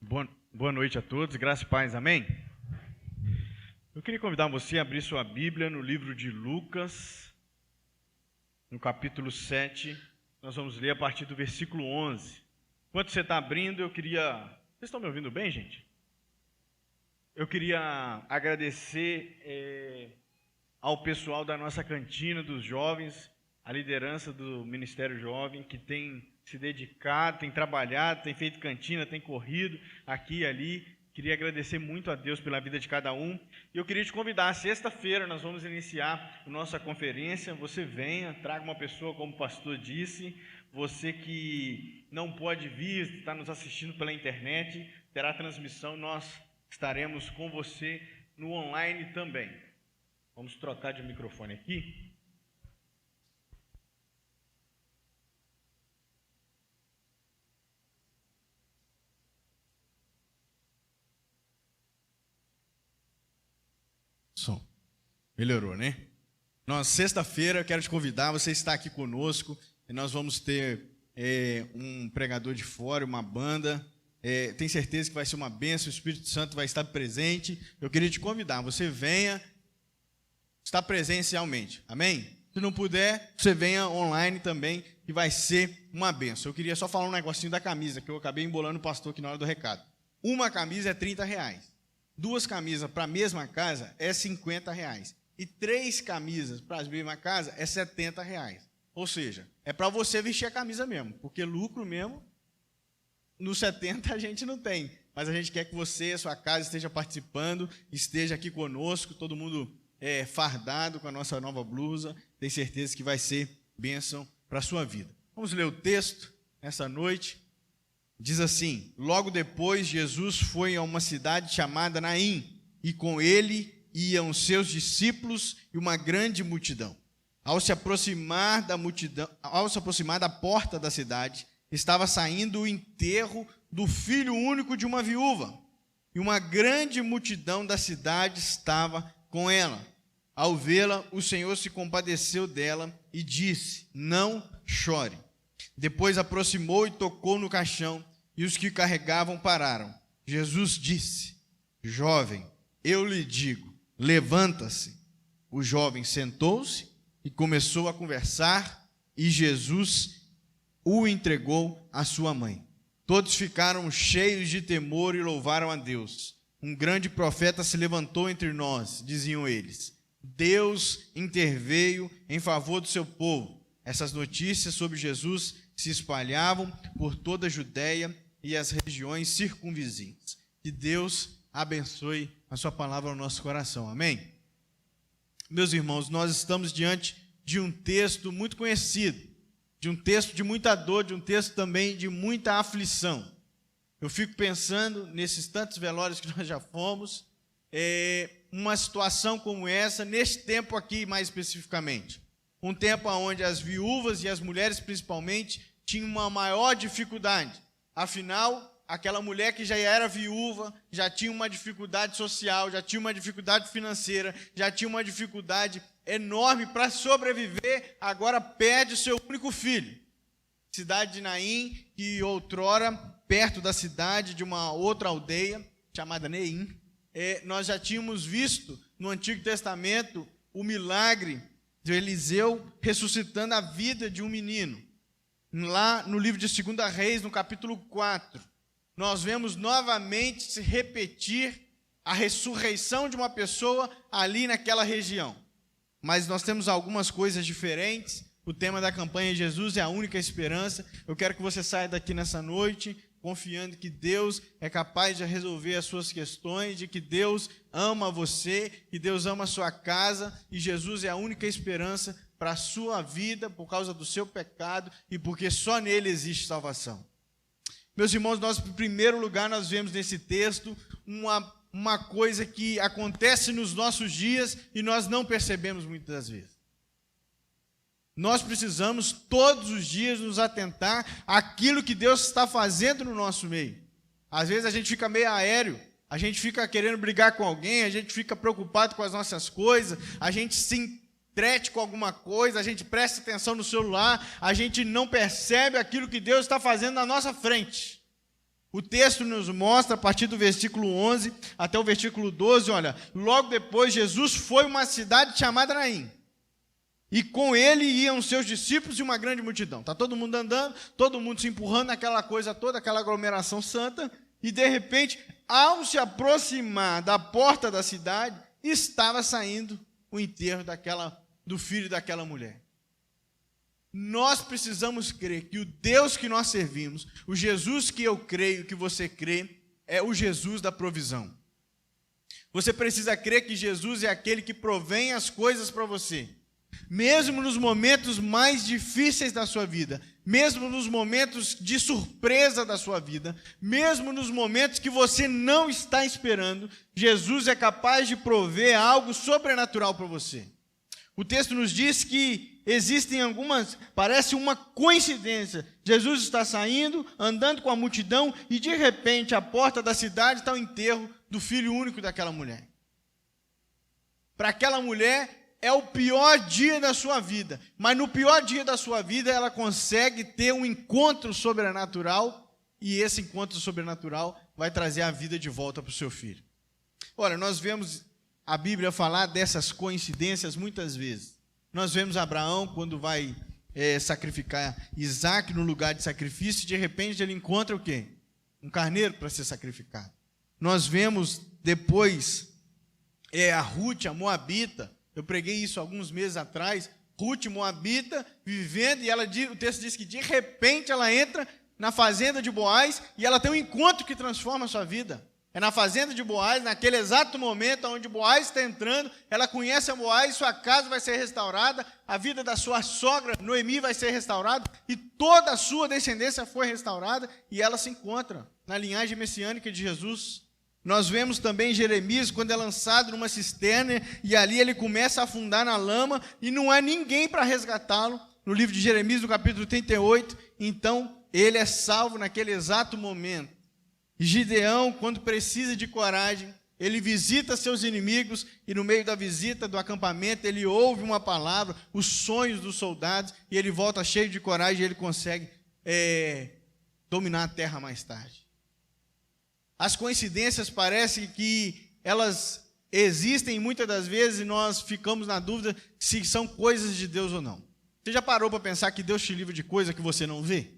Boa noite a todos, graça e paz, amém? Eu queria convidar você a abrir sua Bíblia no livro de Lucas, no capítulo 7, nós vamos ler a partir do versículo 11. Enquanto você está abrindo, Vocês estão me ouvindo bem, gente? Eu queria agradecer ao pessoal da nossa cantina dos jovens, a liderança do Ministério Jovem, que tem se dedicado, tem trabalhado, tem feito cantina, tem corrido aqui e ali. Queria agradecer muito a Deus pela vida de cada um. E eu queria te convidar, sexta-feira nós vamos iniciar a nossa conferência. Você venha, traga uma pessoa, como o pastor disse. Você que não pode vir, está nos assistindo pela internet, terá transmissão, nós estaremos com você no online também. Vamos trocar de microfone aqui. Som. Melhorou, né? Nós, sexta-feira, quero te convidar, você está aqui conosco, e nós vamos ter um pregador de fora, uma banda. Tenho certeza que vai ser uma bênção, o Espírito Santo vai estar presente. Eu queria te convidar, você venha estar presencialmente, amém? Se não puder, você venha online também, que vai ser uma bênção. Eu queria só falar um negocinho da camisa, que eu acabei embolando o pastor aqui na hora do recado. Uma camisa é R$30. 2 camisas para a mesma casa é R$50. E 3 camisas para a mesma casa é R$70. Ou seja, é para você vestir a camisa mesmo, porque lucro mesmo, no 70 a gente não tem. Mas a gente quer que você, a sua casa, esteja participando, esteja aqui conosco, todo mundo fardado com a nossa nova blusa. Tenho certeza que vai ser bênção para a sua vida. Vamos ler o texto essa noite. Diz assim: logo depois Jesus foi a uma cidade chamada Naim, e com ele iam seus discípulos e uma grande multidão. Ao se aproximar da porta da cidade, estava saindo o enterro do filho único de uma viúva, e uma grande multidão da cidade estava com ela. Ao vê-la, o Senhor se compadeceu dela e disse: não chore. Depois aproximou e tocou no caixão, e os que carregavam pararam. Jesus disse: jovem, eu lhe digo, levanta-se. O jovem sentou-se e começou a conversar, e Jesus o entregou à sua mãe. Todos ficaram cheios de temor e louvaram a Deus. Um grande profeta se levantou entre nós, diziam eles. Deus interveio em favor do seu povo. Essas notícias sobre Jesus se espalhavam por toda a Judéia e as regiões circunvizinhas. Que Deus abençoe a sua palavra no nosso coração. Amém? Meus irmãos, nós estamos diante de um texto muito conhecido, de um texto de muita dor, de um texto também de muita aflição. Eu fico pensando nesses tantos velórios que nós já fomos, uma situação como essa, neste tempo aqui mais especificamente. Um tempo onde as viúvas e as mulheres principalmente tinham uma maior dificuldade. Afinal, aquela mulher que já era viúva, já tinha uma dificuldade social, já tinha uma dificuldade financeira, já tinha uma dificuldade enorme para sobreviver, agora perde o seu único filho. Cidade de Naim, que outrora, perto da cidade de uma outra aldeia, chamada Neim, nós já tínhamos visto no Antigo Testamento o milagre de Eliseu ressuscitando a vida de um menino. Lá no livro de 2 Reis, no capítulo 4, nós vemos novamente se repetir a ressurreição de uma pessoa ali naquela região. Mas nós temos algumas coisas diferentes. O tema da campanha Jesus é a única esperança. Eu quero que você saia daqui nessa noite confiando que Deus é capaz de resolver as suas questões, de que Deus ama você, que Deus ama a sua casa, e Jesus é a única esperança para a sua vida por causa do seu pecado e porque só nele existe salvação. Meus irmãos, nós, em primeiro lugar, nós vemos nesse texto uma coisa que acontece nos nossos dias e nós não percebemos muitas das vezes. Nós precisamos todos os dias nos atentar àquilo que Deus está fazendo no nosso meio. Às vezes a gente fica meio aéreo, a gente fica querendo brigar com alguém, a gente fica preocupado com as nossas coisas, a gente se entrete com alguma coisa, a gente presta atenção no celular, a gente não percebe aquilo que Deus está fazendo na nossa frente. O texto nos mostra, a partir do versículo 11 até o versículo 12, olha, logo depois Jesus foi a uma cidade chamada Naim, e com ele iam seus discípulos e uma grande multidão. Está todo mundo andando, todo mundo se empurrando naquela coisa toda, aquela aglomeração santa, e de repente, ao se aproximar da porta da cidade, estava saindo o enterro do filho daquela mulher. Nós precisamos crer que o Deus que nós servimos, o Jesus que eu creio, que você crê, é o Jesus da provisão. Você precisa crer que Jesus é aquele que provém as coisas para você. Mesmo nos momentos mais difíceis da sua vida, mesmo nos momentos de surpresa da sua vida, mesmo nos momentos que você não está esperando, Jesus é capaz de prover algo sobrenatural para você. O texto nos diz que existem parece uma coincidência. Jesus está saindo, andando com a multidão, e de repente, à porta da cidade está o enterro do filho único daquela mulher. Para aquela mulher, é o pior dia da sua vida, mas no pior dia da sua vida, ela consegue ter um encontro sobrenatural, e esse encontro sobrenatural vai trazer a vida de volta para o seu filho. Olha, nós vemos a Bíblia falar dessas coincidências muitas vezes. Nós vemos Abraão quando vai sacrificar Isaac no lugar de sacrifício, e de repente ele encontra o quê? Um carneiro para ser sacrificado. Nós vemos depois a Ruth, a Moabita. Eu preguei isso alguns meses atrás. Ruth, Moabita, vivendo, e o texto diz que de repente ela entra na fazenda de Boaz e ela tem um encontro que transforma a sua vida. É na fazenda de Boaz, naquele exato momento onde Boaz está entrando, ela conhece a Boaz, sua casa vai ser restaurada, a vida da sua sogra, Noemi, vai ser restaurada, e toda a sua descendência foi restaurada, e ela se encontra na linhagem messiânica de Jesus. Nós vemos também Jeremias, quando é lançado numa cisterna, e ali ele começa a afundar na lama, e não há ninguém para resgatá-lo. No livro de Jeremias, no capítulo 38, então ele é salvo naquele exato momento. Gideão, quando precisa de coragem, ele visita seus inimigos, e no meio da visita do acampamento, ele ouve uma palavra, os sonhos dos soldados, e ele volta cheio de coragem, e ele consegue dominar a terra mais tarde. As coincidências parecem que elas existem muitas das vezes, e nós ficamos na dúvida se são coisas de Deus ou não. Você já parou para pensar que Deus te livra de coisa que você não vê?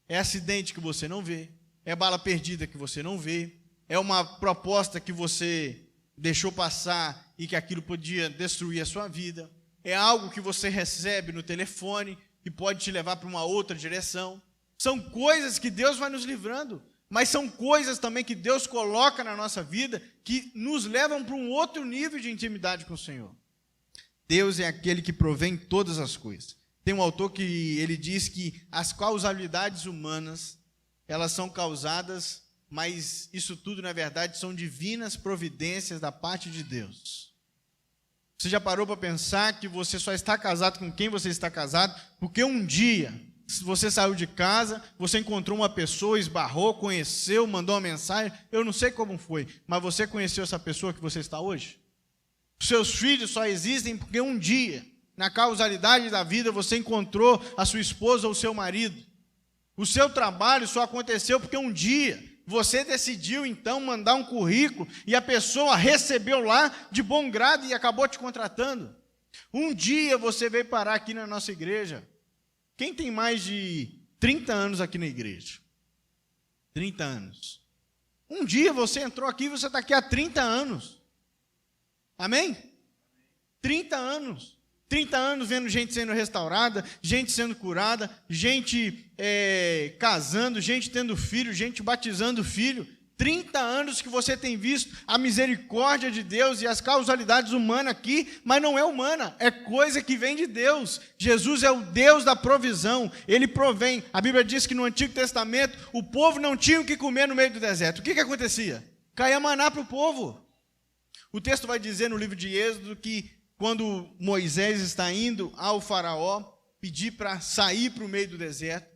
É acidente que você não vê, é bala perdida que você não vê, é uma proposta que você deixou passar e que aquilo podia destruir a sua vida, é algo que você recebe no telefone que pode te levar para uma outra direção. São coisas que Deus vai nos livrando, mas são coisas também que Deus coloca na nossa vida que nos levam para um outro nível de intimidade com o Senhor. Deus é aquele que provém todas as coisas. Tem um autor que ele diz que as causalidades humanas, elas são causadas, mas isso tudo, na verdade, são divinas providências da parte de Deus. Você já parou para pensar que você só está casado com quem você está casado porque um dia você saiu de casa, você encontrou uma pessoa, esbarrou, conheceu, mandou uma mensagem, eu não sei como foi, mas você conheceu essa pessoa que você está hoje? Os seus filhos só existem porque um dia, na causalidade da vida, você encontrou a sua esposa ou o seu marido. O seu trabalho só aconteceu porque um dia você decidiu, então, mandar um currículo e a pessoa recebeu lá de bom grado e acabou te contratando. Um dia você veio parar aqui na nossa igreja. Quem tem mais de 30 anos aqui na igreja? 30 anos. Um dia você entrou aqui e você está aqui há 30 anos. Amém? 30 anos. 30 anos vendo gente sendo restaurada, gente sendo curada, gente casando, gente tendo filho, gente batizando filho. 30 anos que você tem visto a misericórdia de Deus e as causalidades humanas aqui, mas não é humana, é coisa que vem de Deus. Jesus é o Deus da provisão, Ele provém. A Bíblia diz que no Antigo Testamento o povo não tinha o que comer no meio do deserto. O que acontecia? Caía maná para o povo. O texto vai dizer no livro de Êxodo que quando Moisés está indo ao faraó pedir para sair para o meio do deserto,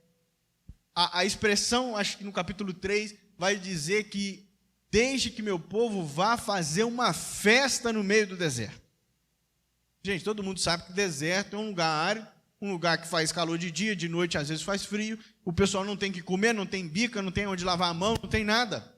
a expressão, acho que no capítulo 3, vai dizer que deixe que meu povo vá fazer uma festa no meio do deserto. Gente, todo mundo sabe que deserto é um lugar árido, um lugar que faz calor de dia, de noite às vezes faz frio, o pessoal não tem que comer, não tem bica, não tem onde lavar a mão, não tem nada.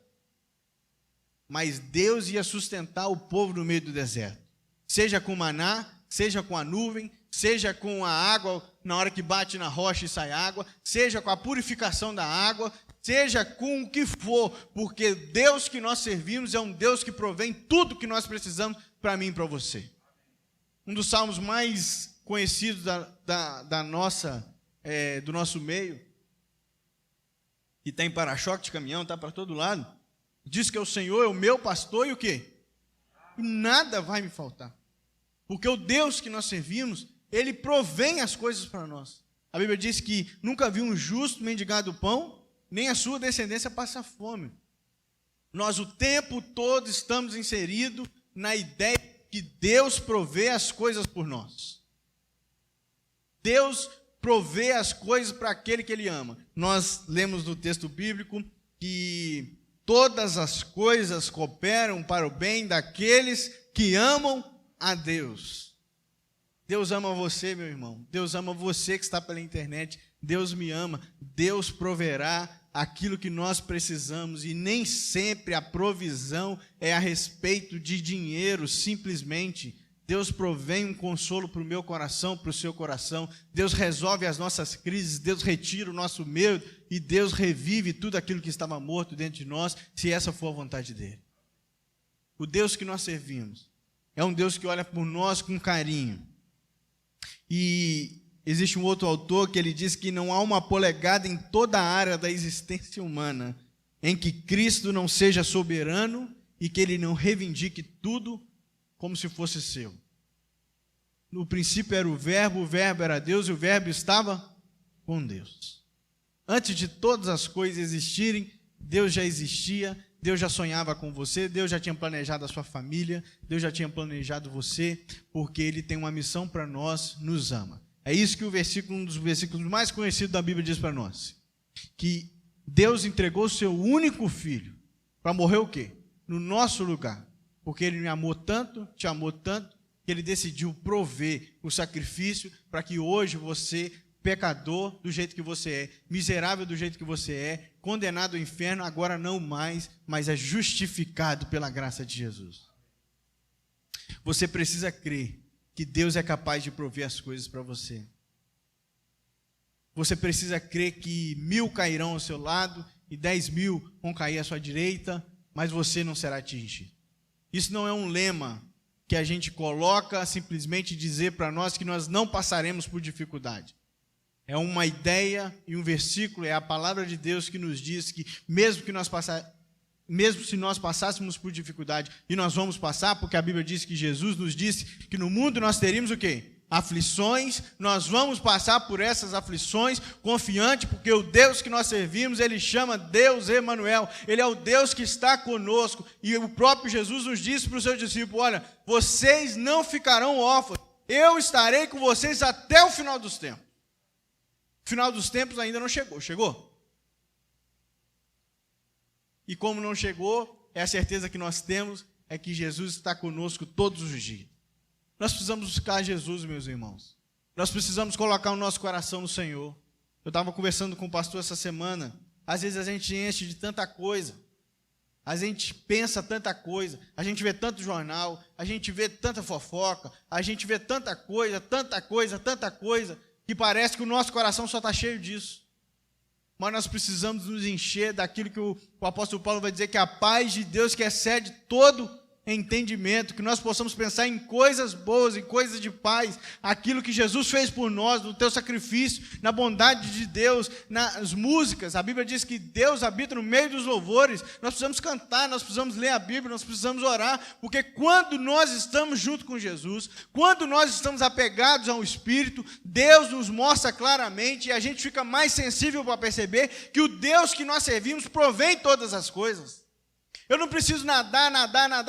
Mas Deus ia sustentar o povo no meio do deserto, seja com maná, seja com a nuvem, seja com a água, na hora que bate na rocha e sai água, seja com a purificação da água, seja com o que for, porque Deus que nós servimos é um Deus que provém tudo que nós precisamos para mim e para você. Um dos salmos mais conhecidos do nosso meio, que tem para-choque de caminhão, está para todo lado, diz que o Senhor é o meu pastor e o quê? E nada vai me faltar. Porque o Deus que nós servimos, Ele provém as coisas para nós. A Bíblia diz que nunca viu um justo mendigar do pão, nem a sua descendência passar fome. Nós o tempo todo estamos inseridos na ideia que Deus provê as coisas por nós. Deus provê as coisas para aquele que Ele ama. Nós lemos no texto bíblico que todas as coisas cooperam para o bem daqueles que amam a Deus. Deus ama você, meu irmão. Deus ama você que está pela internet. Deus me ama. Deus proverá aquilo que nós precisamos, e nem sempre a provisão é a respeito de dinheiro, simplesmente. Deus provém um consolo para o meu coração, para o seu coração. Deus resolve as nossas crises, Deus retira o nosso medo, e Deus revive tudo aquilo que estava morto dentro de nós, se essa for a vontade dEle. O Deus que nós servimos é um Deus que olha por nós com carinho. E existe um outro autor que ele diz que não há uma polegada em toda a área da existência humana em que Cristo não seja soberano e que Ele não reivindique tudo como se fosse seu. No princípio era o Verbo era Deus e o Verbo estava com Deus. Antes de todas as coisas existirem, Deus já existia, Deus já sonhava com você, Deus já tinha planejado a sua família, Deus já tinha planejado você, porque Ele tem uma missão para nós, nos ama. É isso que um dos versículos mais conhecidos da Bíblia diz para nós. Que Deus entregou o seu único filho para morrer o quê? No nosso lugar. Porque Ele me amou tanto, te amou tanto, que Ele decidiu prover o sacrifício para que hoje você, pecador do jeito que você é, miserável do jeito que você é, condenado ao inferno, agora não mais, mas é justificado pela graça de Jesus. Você precisa crer que Deus é capaz de prover as coisas para você. Você precisa crer que 1000 cairão ao seu lado e 10.000 vão cair à sua direita, mas você não será atingido. Isso não é um lema que a gente coloca simplesmente dizer para nós que nós não passaremos por dificuldade. É uma ideia e um versículo, é a palavra de Deus que nos diz que mesmo se nós passássemos por dificuldade, e nós vamos passar, porque a Bíblia diz que Jesus nos disse que no mundo nós teríamos o quê? Aflições, nós vamos passar por essas aflições, confiante, porque o Deus que nós servimos, Ele chama Deus Emanuel, Ele é o Deus que está conosco, e o próprio Jesus nos disse para os seus discípulos, olha, vocês não ficarão órfãos, eu estarei com vocês até o final dos tempos. O final dos tempos ainda não chegou, chegou? E como não chegou, é a certeza que nós temos, é que Jesus está conosco todos os dias. Nós precisamos buscar Jesus, meus irmãos. Nós precisamos colocar o nosso coração no Senhor. Eu estava conversando com o pastor essa semana. Às vezes a gente enche de tanta coisa. A gente pensa tanta coisa. A gente vê tanto jornal. A gente vê tanta fofoca. A gente vê tanta coisa, que parece que o nosso coração só está cheio disso. Mas nós precisamos nos encher daquilo que o apóstolo Paulo vai dizer, que a paz de Deus que excede todo entendimento, que nós possamos pensar em coisas boas, em coisas de paz, aquilo que Jesus fez por nós, no teu sacrifício, na bondade de Deus, nas músicas. A Bíblia diz que Deus habita no meio dos louvores. Nós precisamos cantar, nós precisamos ler a Bíblia, nós precisamos orar, porque quando nós estamos junto com Jesus, quando nós estamos apegados ao Espírito, Deus nos mostra claramente e a gente fica mais sensível para perceber que o Deus que nós servimos provém todas as coisas. Eu não preciso nadar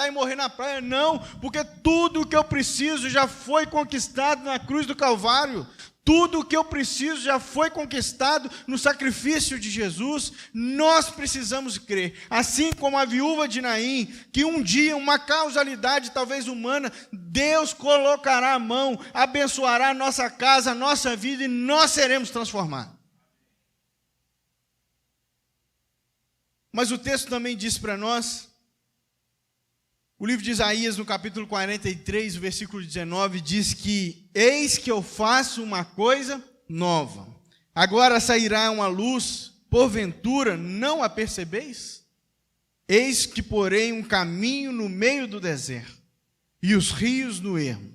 e morrer na praia, não, porque tudo o que eu preciso já foi conquistado na cruz do Calvário. Tudo o que eu preciso já foi conquistado no sacrifício de Jesus. Nós precisamos crer, assim como a viúva de Naim, que um dia, uma causalidade talvez humana, Deus colocará a mão, abençoará a nossa casa, a nossa vida, e nós seremos transformados. Mas o texto também diz para nós, o livro de Isaías, no capítulo 43, o versículo 19, diz que: eis que eu faço uma coisa nova, agora sairá uma luz, porventura não a percebeis? Eis que porei um caminho no meio do deserto, e os rios no ermo.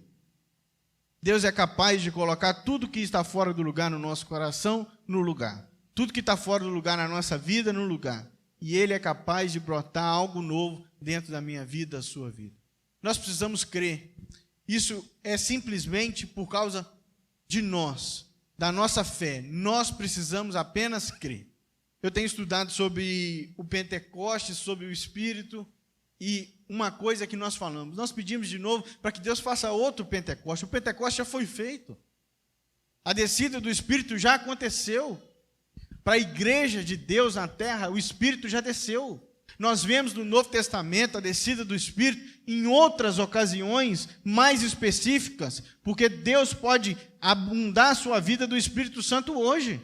Deus é capaz de colocar tudo que está fora do lugar no nosso coração, no lugar. Tudo que está fora do lugar na nossa vida, no lugar. E Ele é capaz de brotar algo novo dentro da minha vida, da sua vida. Nós precisamos crer. Isso é simplesmente por causa de nós, da nossa fé. Nós precisamos apenas crer. Eu tenho estudado sobre o Pentecostes, sobre o Espírito, e uma coisa que nós falamos, nós pedimos de novo para que Deus faça outro Pentecostes. O Pentecostes já foi feito. A descida do Espírito já aconteceu. Para a igreja de Deus na terra, o Espírito já desceu. Nós vemos no Novo Testamento a descida do Espírito em outras ocasiões mais específicas, porque Deus pode abundar a sua vida do Espírito Santo hoje.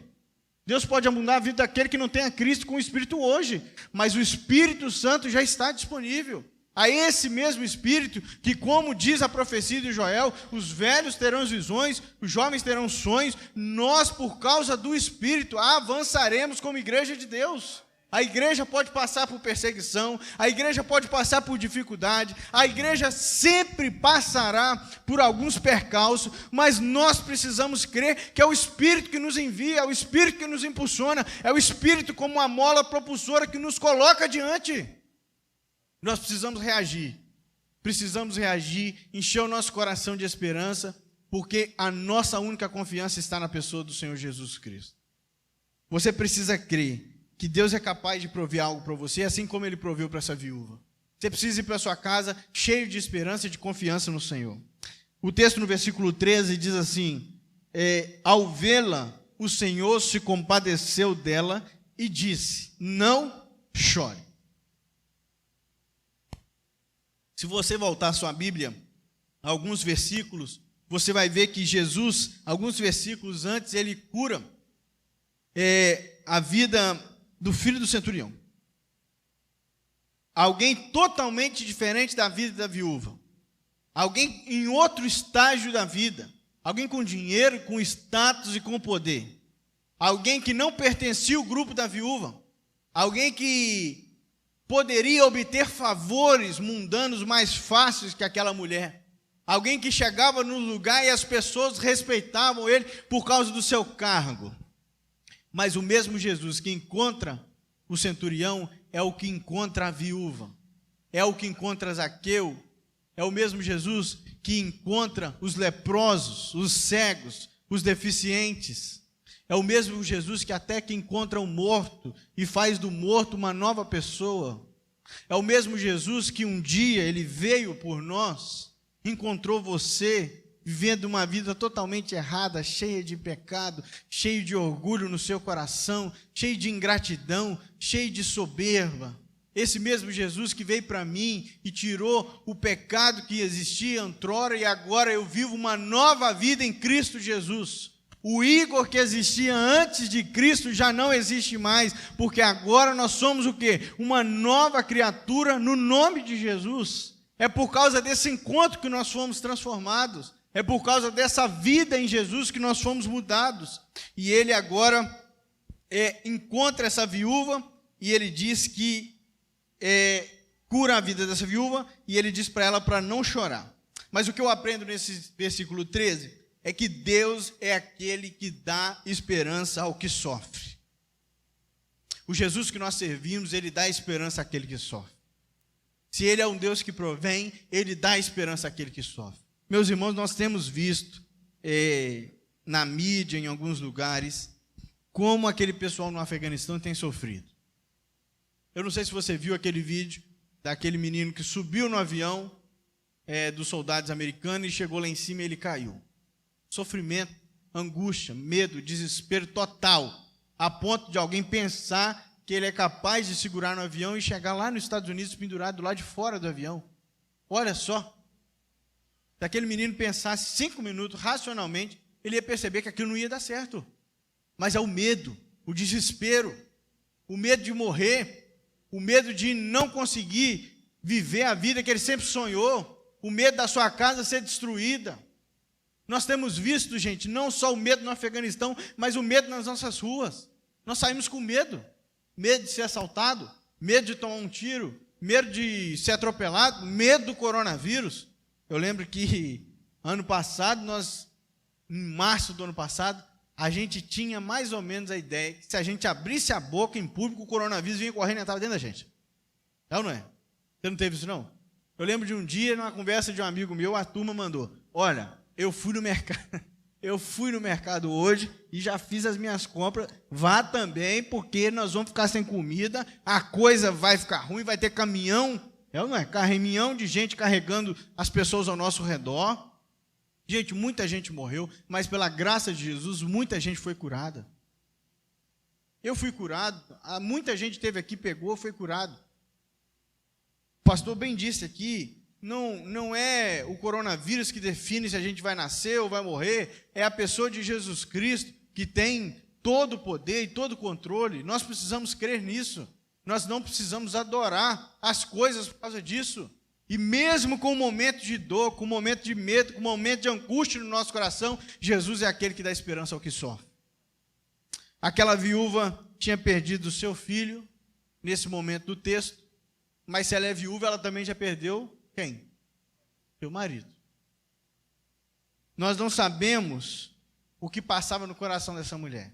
Deus pode abundar a vida daquele que não tem a Cristo com o Espírito hoje, mas o Espírito Santo já está disponível. A esse mesmo Espírito que, como diz a profecia de Joel, os velhos terão visões, os jovens terão sonhos. Nós, por causa do Espírito, avançaremos como igreja de Deus. A igreja pode passar por perseguição, a igreja pode passar por dificuldade, a igreja sempre passará por alguns percalços, mas nós precisamos crer que é o Espírito que nos envia, é o Espírito que nos impulsiona, é o Espírito como uma mola propulsora que nos coloca adiante. Nós precisamos reagir, encher o nosso coração de esperança, porque a nossa única confiança está na pessoa do Senhor Jesus Cristo. Você precisa crer que Deus é capaz de prover algo para você, assim como Ele proveu para essa viúva. Você precisa ir para a sua casa cheio de esperança e de confiança no Senhor. O texto no versículo 13 diz assim: ao vê-la, o Senhor se compadeceu dela e disse: não chore. Se você voltar à sua Bíblia, alguns versículos, você vai ver que Jesus, alguns versículos antes, Ele cura a vida do filho do centurião. Alguém totalmente diferente da vida da viúva. Alguém em outro estágio da vida. Alguém com dinheiro, com status e com poder. Alguém que não pertencia ao grupo da viúva. Alguém que poderia obter favores mundanos mais fáceis que aquela mulher. Alguém que chegava no lugar e as pessoas respeitavam ele por causa do seu cargo. Mas o mesmo Jesus que encontra o centurião é o que encontra a viúva. É o que encontra Zaqueu. É o mesmo Jesus que encontra os leprosos, os cegos, os deficientes. É o mesmo Jesus que até que encontra o morto e faz do morto uma nova pessoa. É o mesmo Jesus que um dia Ele veio por nós, encontrou você vivendo uma vida totalmente errada, cheia de pecado, cheio de orgulho no seu coração, cheio de ingratidão, cheio de soberba. Esse mesmo Jesus que veio para mim e tirou o pecado que existia outrora, e agora eu vivo uma nova vida em Cristo Jesus. O Igor que existia antes de Cristo já não existe mais, porque agora nós somos o quê? Uma nova criatura no nome de Jesus. É por causa desse encontro que nós fomos transformados. É por causa dessa vida em Jesus que nós fomos mudados. E ele agora encontra essa viúva e ele diz que cura a vida dessa viúva e ele diz para ela para não chorar. Mas o que eu aprendo nesse versículo 13 é que Deus é aquele que dá esperança ao que sofre. O Jesus que nós servimos, Ele dá esperança àquele que sofre. Se Ele é um Deus que provém, Ele dá esperança àquele que sofre. Meus irmãos, nós temos visto na mídia, em alguns lugares, como aquele pessoal no Afeganistão tem sofrido. Eu não sei se você viu aquele vídeo daquele menino que subiu no avião dos soldados americanos e chegou lá em cima e ele caiu. Sofrimento angústia, medo, desespero total, a ponto de alguém pensar que ele é capaz de segurar no avião e chegar lá nos Estados Unidos pendurado do lado de fora do avião. Olha só, se aquele menino pensasse 5 minutos racionalmente, ele ia perceber que aquilo não ia dar certo. Mas é o medo, o desespero, o medo de morrer, o medo de não conseguir viver a vida que ele sempre sonhou, o medo da sua casa ser destruída. Nós temos visto, gente, não só o medo no Afeganistão, mas o medo nas nossas ruas. Nós saímos com medo. Medo de ser assaltado, medo de tomar um tiro, medo de ser atropelado, medo do coronavírus. Eu lembro que ano passado, em março do ano passado, a gente tinha mais ou menos a ideia que se a gente abrisse a boca em público, o coronavírus vinha correndo e entrava dentro da gente. É ou não é? Você não teve isso, não? Eu lembro de um dia, numa conversa de um amigo meu, a turma mandou: olha, eu fui no mercado hoje e já fiz as minhas compras. Vá também, porque nós vamos ficar sem comida, a coisa vai ficar ruim, vai ter caminhão, não é? Caminhão de gente carregando as pessoas ao nosso redor. Gente, muita gente morreu, mas pela graça de Jesus, muita gente foi curada. Eu fui curado, muita gente esteve aqui, pegou, foi curado. O pastor bem disse aqui, não é o coronavírus que define se a gente vai nascer ou vai morrer, é a pessoa de Jesus Cristo que tem todo o poder e todo o controle. Nós precisamos crer nisso. Nós não precisamos adorar as coisas por causa disso. E mesmo com um momento de dor, com um momento de medo, com um momento de angústia no nosso coração, Jesus é aquele que dá esperança ao que sofre. Aquela viúva tinha perdido o seu filho nesse momento do texto, mas se ela é viúva, ela também já perdeu quem? Seu marido. Nós não sabemos o que passava no coração dessa mulher.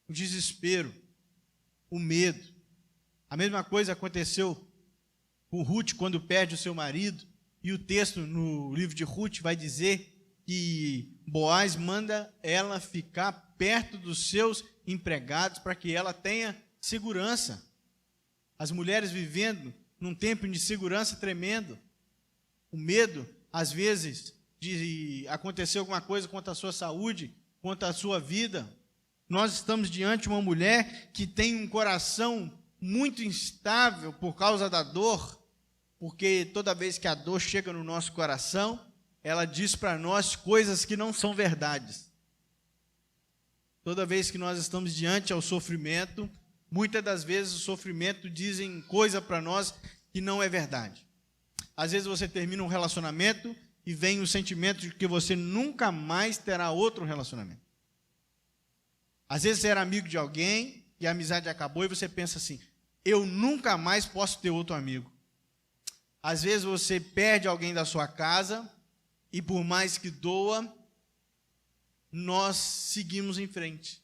O desespero, o medo. A mesma coisa aconteceu com Ruth quando perde o seu marido. E o texto no livro de Ruth vai dizer que Boaz manda ela ficar perto dos seus empregados para que ela tenha segurança. As mulheres vivendo num tempo de insegurança tremendo. O medo, às vezes, de acontecer alguma coisa contra a sua saúde, contra a sua vida. Nós estamos diante de uma mulher que tem um coração muito instável por causa da dor, porque toda vez que a dor chega no nosso coração, ela diz para nós coisas que não são verdades. Toda vez que nós estamos diante ao sofrimento, muitas das vezes o sofrimento dizem coisa para nós que não é verdade. Às vezes você termina um relacionamento e vem o sentimento de que você nunca mais terá outro relacionamento. Às vezes você era amigo de alguém e a amizade acabou e você pensa assim: eu nunca mais posso ter outro amigo. Às vezes você perde alguém da sua casa e por mais que doa, nós seguimos em frente.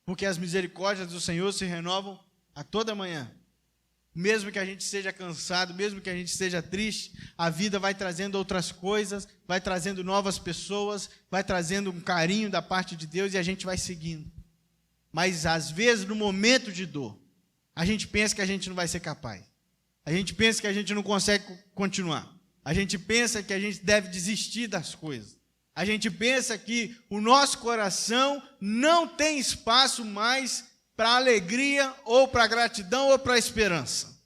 Porque as misericórdias do Senhor se renovam a toda manhã. Mesmo que a gente esteja cansado, mesmo que a gente esteja triste, a vida vai trazendo outras coisas, vai trazendo novas pessoas, vai trazendo um carinho da parte de Deus e a gente vai seguindo. Mas às vezes no momento de dor, a gente pensa que a gente não vai ser capaz. A gente pensa que a gente não consegue continuar. A gente pensa que a gente deve desistir das coisas. A gente pensa que o nosso coração não tem espaço mais para alegria, ou para gratidão, ou para esperança.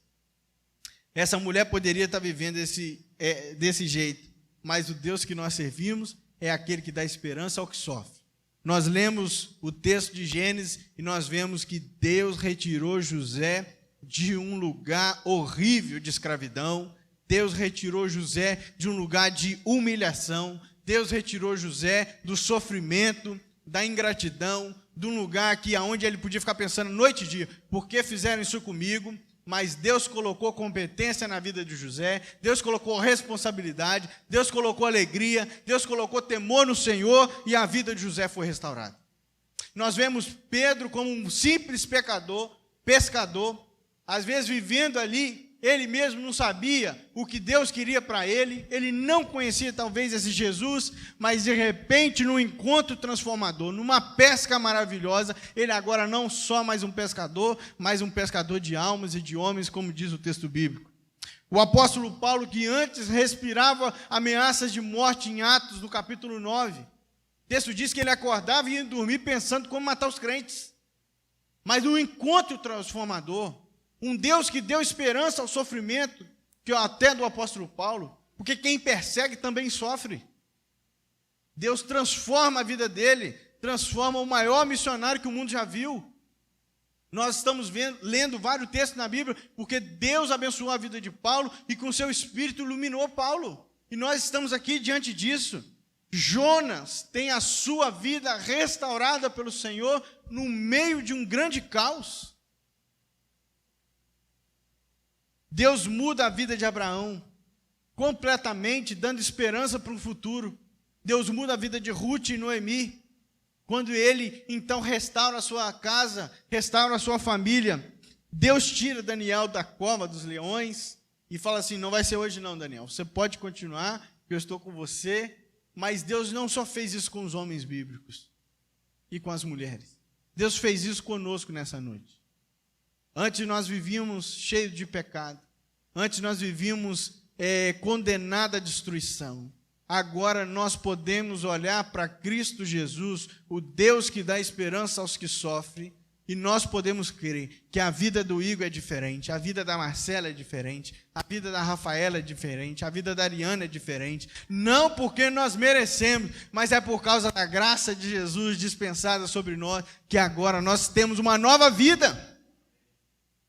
Essa mulher poderia estar vivendo desse jeito, mas o Deus que nós servimos é aquele que dá esperança ao que sofre. Nós lemos o texto de Gênesis e nós vemos que Deus retirou José de um lugar horrível de escravidão, Deus retirou José de um lugar de humilhação, Deus retirou José do sofrimento, da ingratidão, de um lugar que aonde ele podia ficar pensando noite e dia: por que fizeram isso comigo? Mas Deus colocou competência na vida de José, Deus colocou responsabilidade, Deus colocou alegria, Deus colocou temor no Senhor e a vida de José foi restaurada. Nós vemos Pedro como um simples pescador, às vezes vivendo ali. Ele mesmo não sabia o que Deus queria para ele, ele não conhecia talvez esse Jesus, mas de repente num encontro transformador, numa pesca maravilhosa, ele agora não só mais um pescador, mas um pescador de almas e de homens, como diz o texto bíblico. O apóstolo Paulo, que antes respirava ameaças de morte em Atos, no capítulo 9, texto diz que ele acordava e ia dormir pensando como matar os crentes. Mas um encontro transformador, um Deus que deu esperança ao sofrimento, que até do apóstolo Paulo, porque quem persegue também sofre. Deus transforma a vida dele, transforma o maior missionário que o mundo já viu. Nós estamos lendo vários textos na Bíblia, porque Deus abençoou a vida de Paulo e com seu Espírito iluminou Paulo. E nós estamos aqui diante disso. Jonas tem a sua vida restaurada pelo Senhor no meio de um grande caos. Deus muda a vida de Abraão completamente, dando esperança para o futuro. Deus muda a vida de Ruth e Noemi, quando ele então restaura a sua casa, restaura a sua família. Deus tira Daniel da cova dos leões e fala assim: não vai ser hoje não, Daniel, você pode continuar, eu estou com você. Mas Deus não só fez isso com os homens bíblicos e com as mulheres. Deus fez isso conosco nessa noite. Antes nós vivíamos cheios de pecado. Antes nós vivíamos condenados à destruição. Agora nós podemos olhar para Cristo Jesus, o Deus que dá esperança aos que sofrem, e nós podemos crer que a vida do Igor é diferente, a vida da Marcela é diferente, a vida da Rafaela é diferente, a vida da Ariana é diferente. Não porque nós merecemos, mas é por causa da graça de Jesus dispensada sobre nós, que agora nós temos uma nova vida.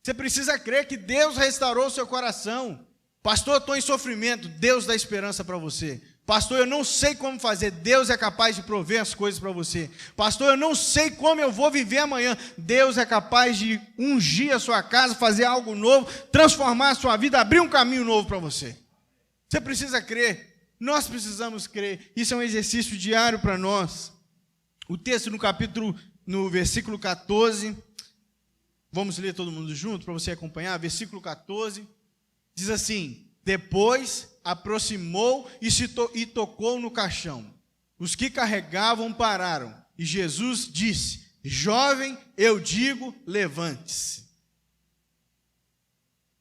Você precisa crer que Deus restaurou o seu coração. Pastor, eu estou em sofrimento, Deus dá esperança para você. Pastor, eu não sei como fazer, Deus é capaz de prover as coisas para você. Pastor, eu não sei como eu vou viver amanhã, Deus é capaz de ungir a sua casa, fazer algo novo, transformar a sua vida, abrir um caminho novo para você. Você precisa crer, nós precisamos crer, isso é um exercício diário para nós. O texto no versículo 14, vamos ler todo mundo junto para você acompanhar, versículo 14, diz assim: depois aproximou e tocou no caixão. Os que carregavam pararam. E Jesus disse: jovem, eu digo, levante-se.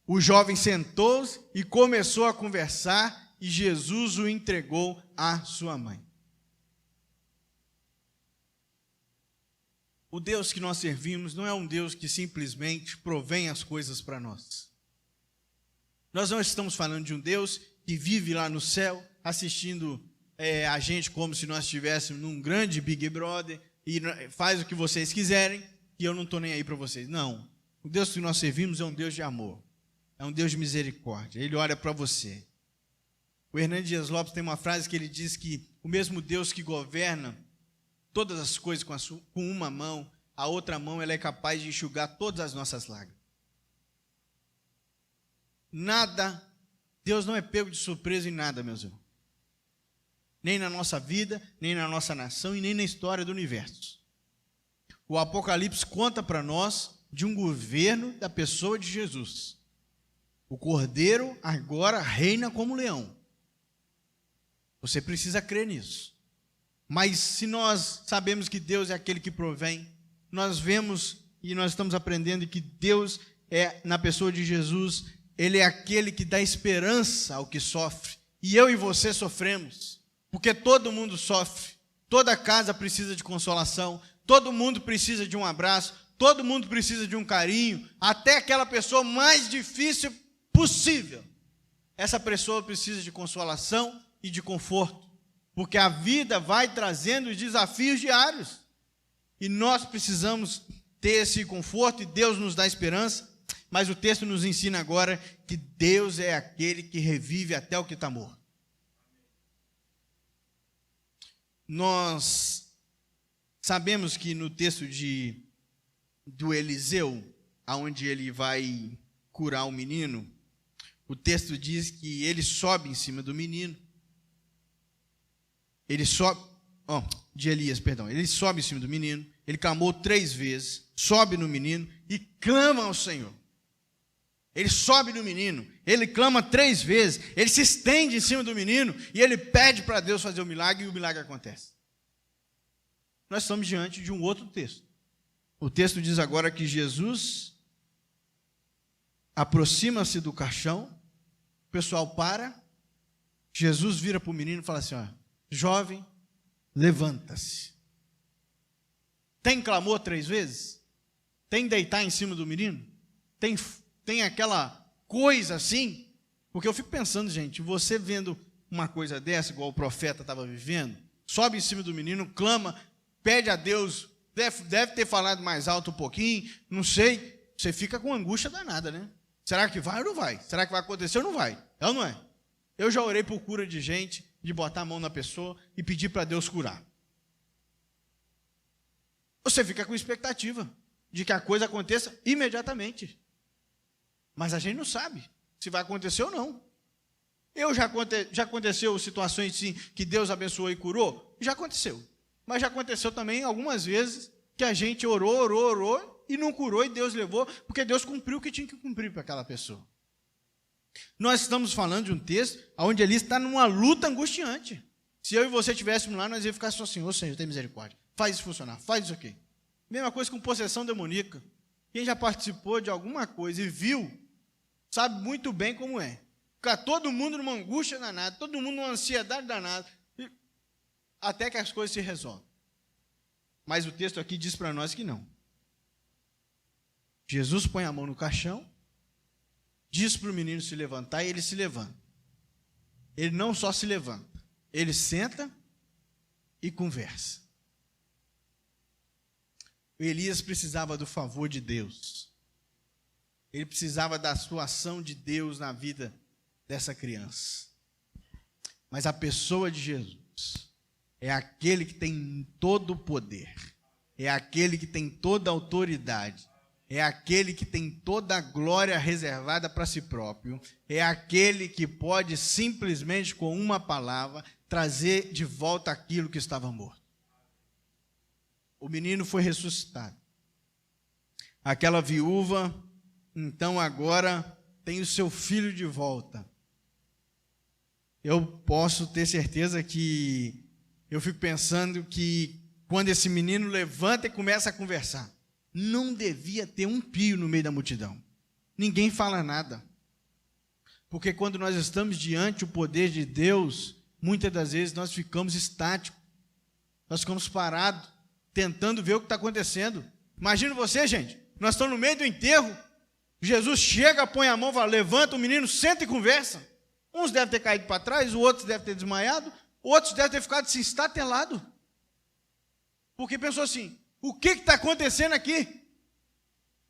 O jovem sentou-se e começou a conversar, e Jesus o entregou à sua mãe. O Deus que nós servimos não é um Deus que simplesmente provém as coisas para nós. Nós não estamos falando de um Deus que vive lá no céu, assistindo a gente como se nós estivéssemos num grande Big Brother, e faz o que vocês quiserem, e eu não estou nem aí para vocês. Não. O Deus que nós servimos é um Deus de amor, é um Deus de misericórdia, Ele olha para você. O Hernandes Dias Lopes tem uma frase que ele diz que o mesmo Deus que governa todas as coisas com uma mão, a outra mão ela é capaz de enxugar todas as nossas lágrimas. Nada, Deus não é pego de surpresa em nada, meus irmãos. Nem na nossa vida, nem na nossa nação e nem na história do universo. O Apocalipse conta para nós de um governo da pessoa de Jesus. O Cordeiro agora reina como leão. Você precisa crer nisso. Mas se nós sabemos que Deus é aquele que provém, nós vemos e nós estamos aprendendo que Deus é, na pessoa de Jesus, Ele é aquele que dá esperança ao que sofre. E eu e você sofremos, porque todo mundo sofre. Toda casa precisa de consolação, todo mundo precisa de um abraço, todo mundo precisa de um carinho, até aquela pessoa mais difícil possível. Essa pessoa precisa de consolação e de conforto, porque a vida vai trazendo desafios diários. E nós precisamos ter esse conforto e Deus nos dá esperança. Mas o texto nos ensina agora que Deus é aquele que revive até o que está morto. Nós sabemos que no texto do Eliseu, onde ele vai curar o menino, o texto diz que ele sobe em cima do menino. Ele sobe em cima do menino, ele clamou 3 vezes, sobe no menino e clama ao Senhor. Ele sobe no menino, ele clama 3 vezes, ele se estende em cima do menino e ele pede para Deus fazer o milagre e o milagre acontece. Nós estamos diante de um outro texto. O texto diz agora que Jesus aproxima-se do caixão, o pessoal para, Jesus vira para o menino e fala assim: ó, jovem, levanta-se. Tem clamor 3 vezes? Tem deitar em cima do menino? Tem aquela coisa assim? Porque eu fico pensando, gente, você vendo uma coisa dessa, igual o profeta estava vivendo, sobe em cima do menino, clama, pede a Deus, deve ter falado mais alto um pouquinho, não sei, você fica com angústia danada, né? Será que vai ou não vai? Será que vai acontecer ou não vai? É ou não é? Eu já orei por cura de gente, de botar a mão na pessoa e pedir para Deus curar. Você fica com expectativa de que a coisa aconteça imediatamente. Mas a gente não sabe se vai acontecer ou não. Já aconteceu situações sim, que Deus abençoou e curou? Já aconteceu. Mas já aconteceu também algumas vezes que a gente orou e não curou e Deus levou, porque Deus cumpriu o que tinha que cumprir para aquela pessoa. Nós estamos falando de um texto onde ele está numa luta angustiante. Se eu e você estivéssemos lá, nós íamos ficar só assim, ô Senhor, tem misericórdia, faz isso funcionar, faz isso aqui. Mesma coisa com possessão demoníaca. Quem já participou de alguma coisa e viu, sabe muito bem como é. Ficar todo mundo numa angústia danada, todo mundo numa ansiedade danada, até que as coisas se resolvem. Mas o texto aqui diz para nós que não. Jesus põe a mão no caixão, diz para o menino se levantar e ele se levanta. Ele não só se levanta, ele senta e conversa. O Elias precisava do favor de Deus. Ele precisava da atuação de Deus na vida dessa criança. Mas a pessoa de Jesus é aquele que tem todo o poder, é aquele que tem toda a autoridade, é aquele que tem toda a glória reservada para si próprio, é aquele que pode simplesmente com uma palavra trazer de volta aquilo que estava morto. O menino foi ressuscitado. Aquela viúva, então agora tem o seu filho de volta. Eu posso ter certeza que eu fico pensando que quando esse menino levanta e começa a conversar, não devia ter um pio no meio da multidão. Ninguém fala nada. Porque quando nós estamos diante do poder de Deus, muitas das vezes nós ficamos estáticos. Nós ficamos parados, tentando ver o que está acontecendo. Imagina você, gente, nós estamos no meio do enterro, Jesus chega, põe a mão, fala, levanta, o menino senta e conversa. Uns devem ter caído para trás, outros devem ter desmaiado, outros devem ter ficado assim, estatelado. Porque pensou assim, o que está acontecendo aqui?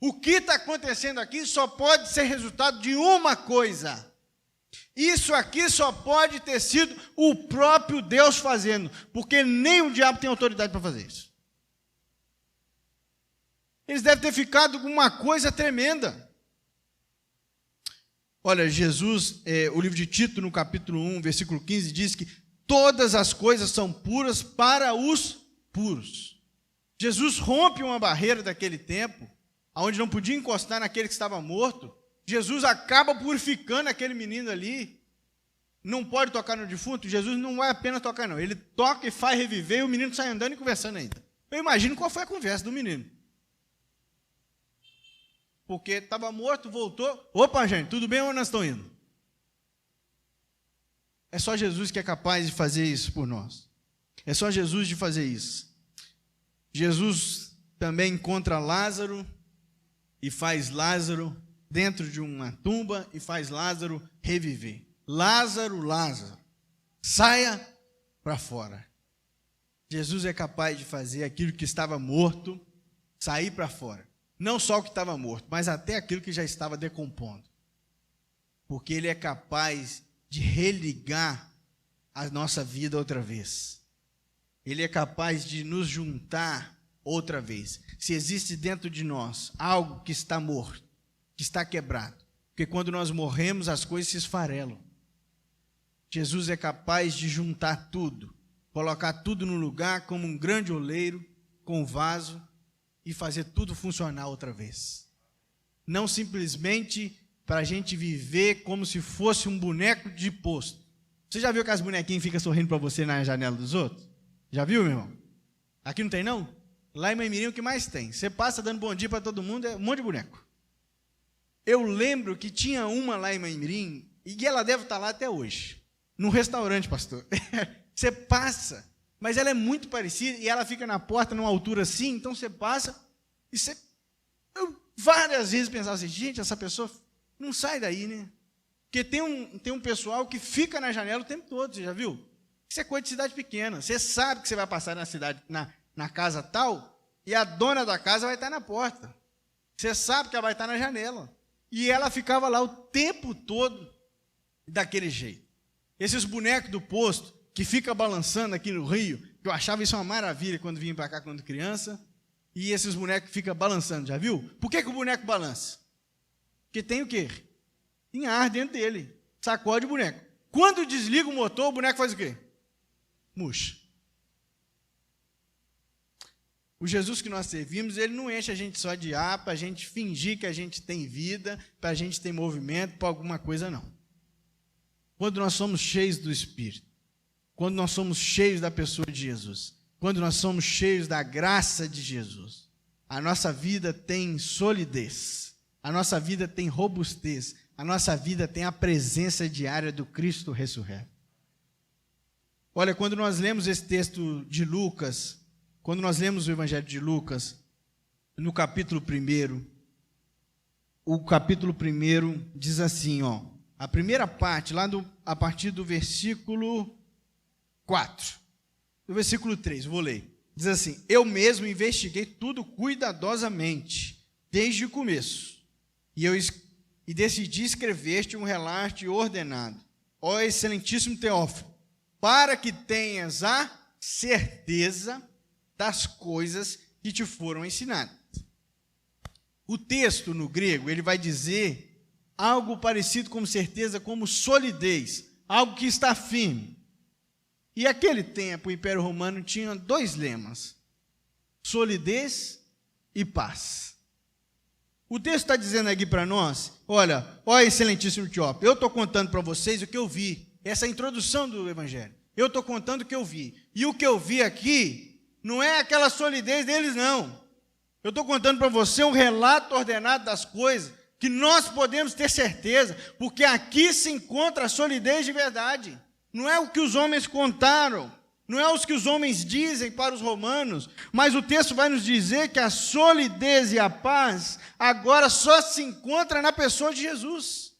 O que está acontecendo aqui só pode ser resultado de uma coisa. Isso aqui só pode ter sido o próprio Deus fazendo, porque nem o diabo tem autoridade para fazer isso. Eles devem ter ficado com uma coisa tremenda. Olha, Jesus, o livro de Tito, no capítulo 1, versículo 15, diz que todas as coisas são puras para os puros. Jesus rompe uma barreira daquele tempo, onde não podia encostar naquele que estava morto. Jesus acaba purificando aquele menino ali. Não pode tocar no defunto? Jesus não vai apenas tocar, não. Ele toca e faz reviver, e o menino sai andando e conversando ainda. Eu imagino qual foi a conversa do menino. Porque estava morto, voltou. Opa, gente, tudo bem, onde nós estamos indo? É só Jesus que é capaz de fazer isso por nós. É só Jesus de fazer isso. Jesus também encontra Lázaro e faz Lázaro dentro de uma tumba e faz Lázaro reviver. Lázaro, Lázaro, saia para fora. Jesus é capaz de fazer aquilo que estava morto sair para fora. Não só o que estava morto, mas até aquilo que já estava decompondo. Porque Ele é capaz de religar a nossa vida outra vez. Ele é capaz de nos juntar outra vez. Se existe dentro de nós algo que está morto, que está quebrado, porque quando nós morremos as coisas se esfarelam. Jesus é capaz de juntar tudo, colocar tudo no lugar como um grande oleiro com vaso e fazer tudo funcionar outra vez. Não simplesmente para a gente viver como se fosse um boneco de posto. Você já viu que as bonequinhas ficam sorrindo para você na janela dos outros? Já viu, meu irmão? Aqui não tem, não? Lá em Mãe-Mirim o que mais tem? Você passa dando bom dia para todo mundo, é um monte de boneco. Eu lembro que tinha uma lá em Mãe-Mirim, e ela deve estar lá até hoje. Num restaurante, pastor. Você passa, mas ela é muito parecida e ela fica na porta numa altura assim, então você passa e você... Eu várias vezes pensava assim, gente, essa pessoa não sai daí, né? Porque tem um pessoal que fica na janela o tempo todo, você já viu? Isso é coisa de cidade pequena. Você sabe que você vai passar na cidade, na casa tal, e a dona da casa vai estar na porta. Você sabe que ela vai estar na janela. E ela ficava lá o tempo todo daquele jeito. Esses bonecos do posto, que fica balançando aqui no Rio, que eu achava isso uma maravilha quando vinha para cá quando criança, e esses bonecos ficam balançando, já viu? Por que o boneco balança? Porque tem o quê? Tem ar dentro dele, sacode o boneco. Quando desliga o motor, o boneco faz o quê? Murcha. O Jesus que nós servimos, ele não enche a gente só de ar para a gente fingir que a gente tem vida, para a gente ter movimento, para alguma coisa, não. Quando nós somos cheios do Espírito, quando nós somos cheios da pessoa de Jesus, quando nós somos cheios da graça de Jesus, a nossa vida tem solidez, a nossa vida tem robustez, a nossa vida tem a presença diária do Cristo ressurreto. Olha, quando nós lemos esse texto de Lucas, quando nós lemos o Evangelho de Lucas, no capítulo 1, o capítulo 1 diz assim, ó, a primeira parte, a partir do versículo 4, do versículo 3, vou ler. Diz assim, eu mesmo investiguei tudo cuidadosamente, desde o começo, e decidi escrever-te um relato ordenado, ó excelentíssimo Teófilo, para que tenhas a certeza das coisas que te foram ensinadas. O texto no grego, ele vai dizer algo parecido com certeza, como solidez, algo que está firme. E aquele tempo, o Império Romano tinha 2 lemas, solidez e paz. O texto está dizendo aqui para nós, olha, ó excelentíssimo Teófilo, eu estou contando para vocês o que eu vi, essa é a introdução do Evangelho. Eu estou contando o que eu vi. E o que eu vi aqui não é aquela solidez deles, não. Eu estou contando para você um relato ordenado das coisas que nós podemos ter certeza, porque aqui se encontra a solidez de verdade. Não é o que os homens contaram, não é o que os homens dizem para os romanos, mas o texto vai nos dizer que a solidez e a paz agora só se encontra na pessoa de Jesus.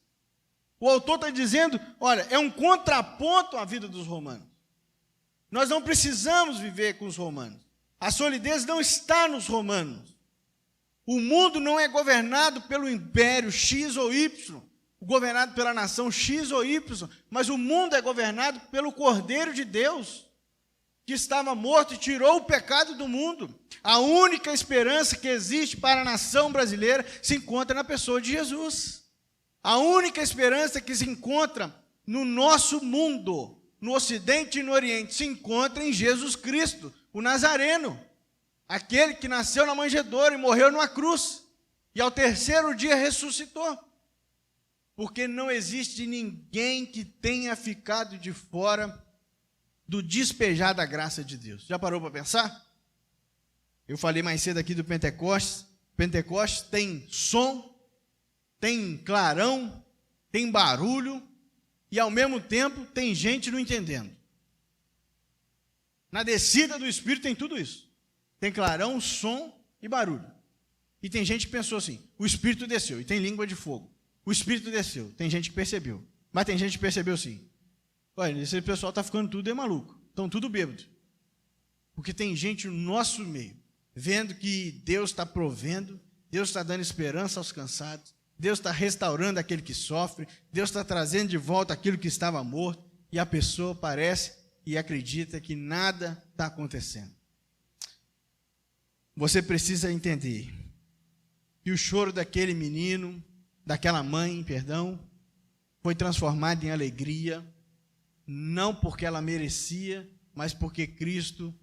O autor está dizendo, olha, é um contraponto à vida dos romanos. Nós não precisamos viver com os romanos. A solidez não está nos romanos. O mundo não é governado pelo império X ou Y, governado pela nação X ou Y, mas o mundo é governado pelo Cordeiro de Deus, que estava morto e tirou o pecado do mundo. A única esperança que existe para a nação brasileira se encontra na pessoa de Jesus. A única esperança que se encontra no nosso mundo, no Ocidente e no Oriente, se encontra em Jesus Cristo, o Nazareno, aquele que nasceu na manjedoura e morreu numa cruz, e ao 3º dia ressuscitou. Porque não existe ninguém que tenha ficado de fora do despejar da graça de Deus. Já parou para pensar? Eu falei mais cedo aqui do Pentecostes. Pentecostes tem som, tem clarão, tem barulho, e ao mesmo tempo tem gente não entendendo. Na descida do Espírito tem tudo isso. Tem clarão, som e barulho. E tem gente que pensou assim, o Espírito desceu, e tem língua de fogo. O Espírito desceu, tem gente que percebeu. Mas tem gente que percebeu assim, olha, esse pessoal está ficando tudo maluco, estão tudo bêbado. Porque tem gente no nosso meio, vendo que Deus está provendo, Deus está dando esperança aos cansados, Deus está restaurando aquele que sofre, Deus está trazendo de volta aquilo que estava morto, e a pessoa parece e acredita que nada está acontecendo. Você precisa entender que o choro daquele menino, daquela mãe, perdão, foi transformado em alegria, não porque ela merecia, mas porque Cristo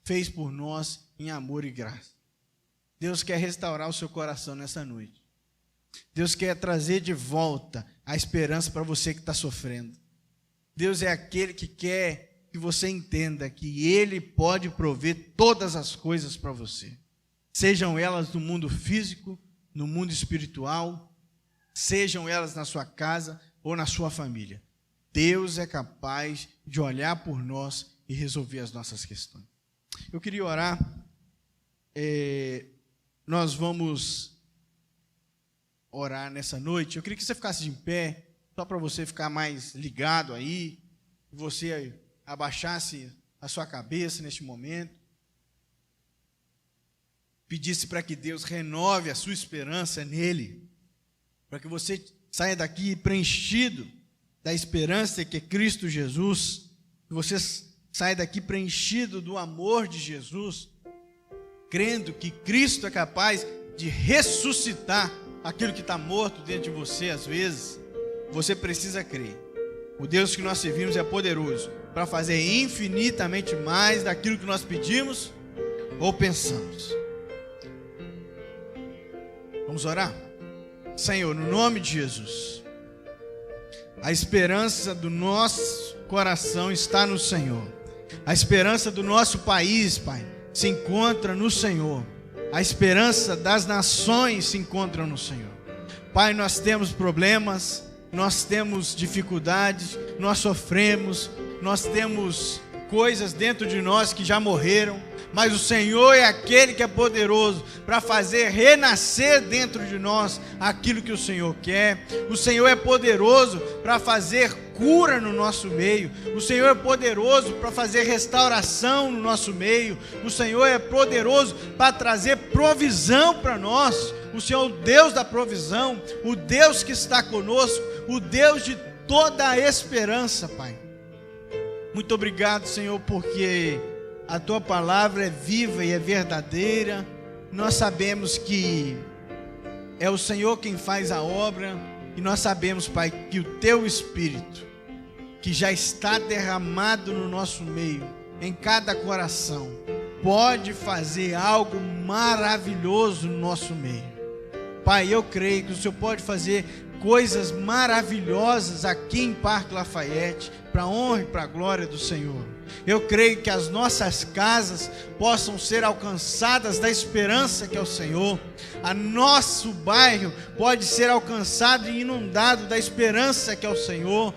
fez por nós em amor e graça. Deus quer restaurar o seu coração nessa noite. Deus quer trazer de volta a esperança para você que está sofrendo. Deus é aquele que quer que você entenda que Ele pode prover todas as coisas para você. Sejam elas no mundo físico, no mundo espiritual, sejam elas na sua casa ou na sua família. Deus é capaz de olhar por nós e e resolver as nossas questões. Eu queria orar. Nós vamos orar nessa noite. Eu queria que você ficasse de pé, só para você ficar mais ligado aí, que você abaixasse a sua cabeça neste momento, pedisse para que Deus renove a sua esperança nele, para que você saia daqui preenchido da esperança que é Cristo Jesus, que você saia daqui preenchido do amor de Jesus, crendo que Cristo é capaz de ressuscitar aquilo que está morto dentro de você. Às vezes, você precisa crer. O Deus que nós servimos é poderoso para fazer infinitamente mais daquilo que nós pedimos ou pensamos. Vamos orar? Senhor, no nome de Jesus, a esperança do nosso coração está no Senhor. A esperança do nosso país, Pai, se encontra no Senhor. A esperança das nações se encontra no Senhor. Pai, nós temos problemas, nós temos dificuldades, nós sofremos, nós temos coisas dentro de nós que já morreram, mas o Senhor é aquele que é poderoso para fazer renascer dentro de nós aquilo que o Senhor quer. O Senhor é poderoso para fazer cura no nosso meio. O Senhor é poderoso para fazer restauração no nosso meio. O Senhor é poderoso para trazer provisão para nós. O Senhor é o Deus da provisão, o Deus que está conosco, o Deus de toda a esperança, Pai. Muito obrigado, Senhor, porque a Tua palavra é viva e é verdadeira. Nós sabemos que é o Senhor quem faz a obra, e nós sabemos, Pai, que o Teu Espírito, que já está derramado no nosso meio, em cada coração, pode fazer algo maravilhoso no nosso meio. Pai, eu creio que o Senhor pode fazer coisas maravilhosas aqui em Parque Lafayette, para a honra e para a glória do Senhor. Eu creio que as nossas casas possam ser alcançadas da esperança que é o Senhor. A nosso bairro pode ser alcançado e inundado da esperança que é o Senhor.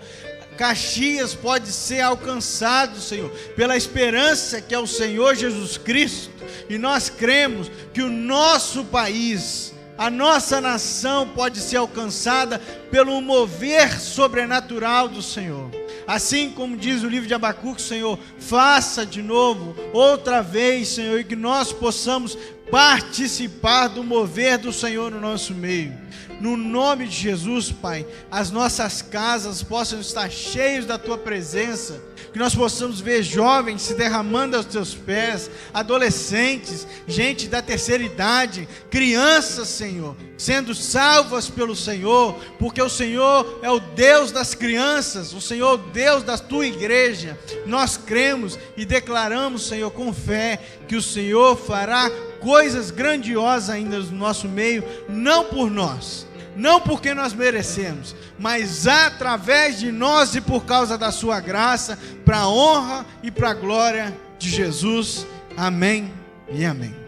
Caxias pode ser alcançado, Senhor, pela esperança que é o Senhor Jesus Cristo. E nós cremos que o nosso país, a nossa nação pode ser alcançada pelo mover sobrenatural do Senhor. Assim como diz o livro de Abacuque, Senhor, faça de novo, outra vez, Senhor, e que nós possamos participar do mover do Senhor no nosso meio. No nome de Jesus, Pai, as nossas casas possam estar cheias da Tua presença, que nós possamos ver jovens se derramando aos Teus pés, adolescentes, gente da terceira idade, crianças, Senhor, sendo salvas pelo Senhor, porque o Senhor é o Deus das crianças, o Senhor é o Deus da Tua igreja. Nós cremos e declaramos, Senhor, com fé, que o Senhor fará coisas grandiosas ainda no nosso meio, não por nós, não porque nós merecemos, mas através de nós e por causa da sua graça, para a honra e para a glória de Jesus. Amém e amém.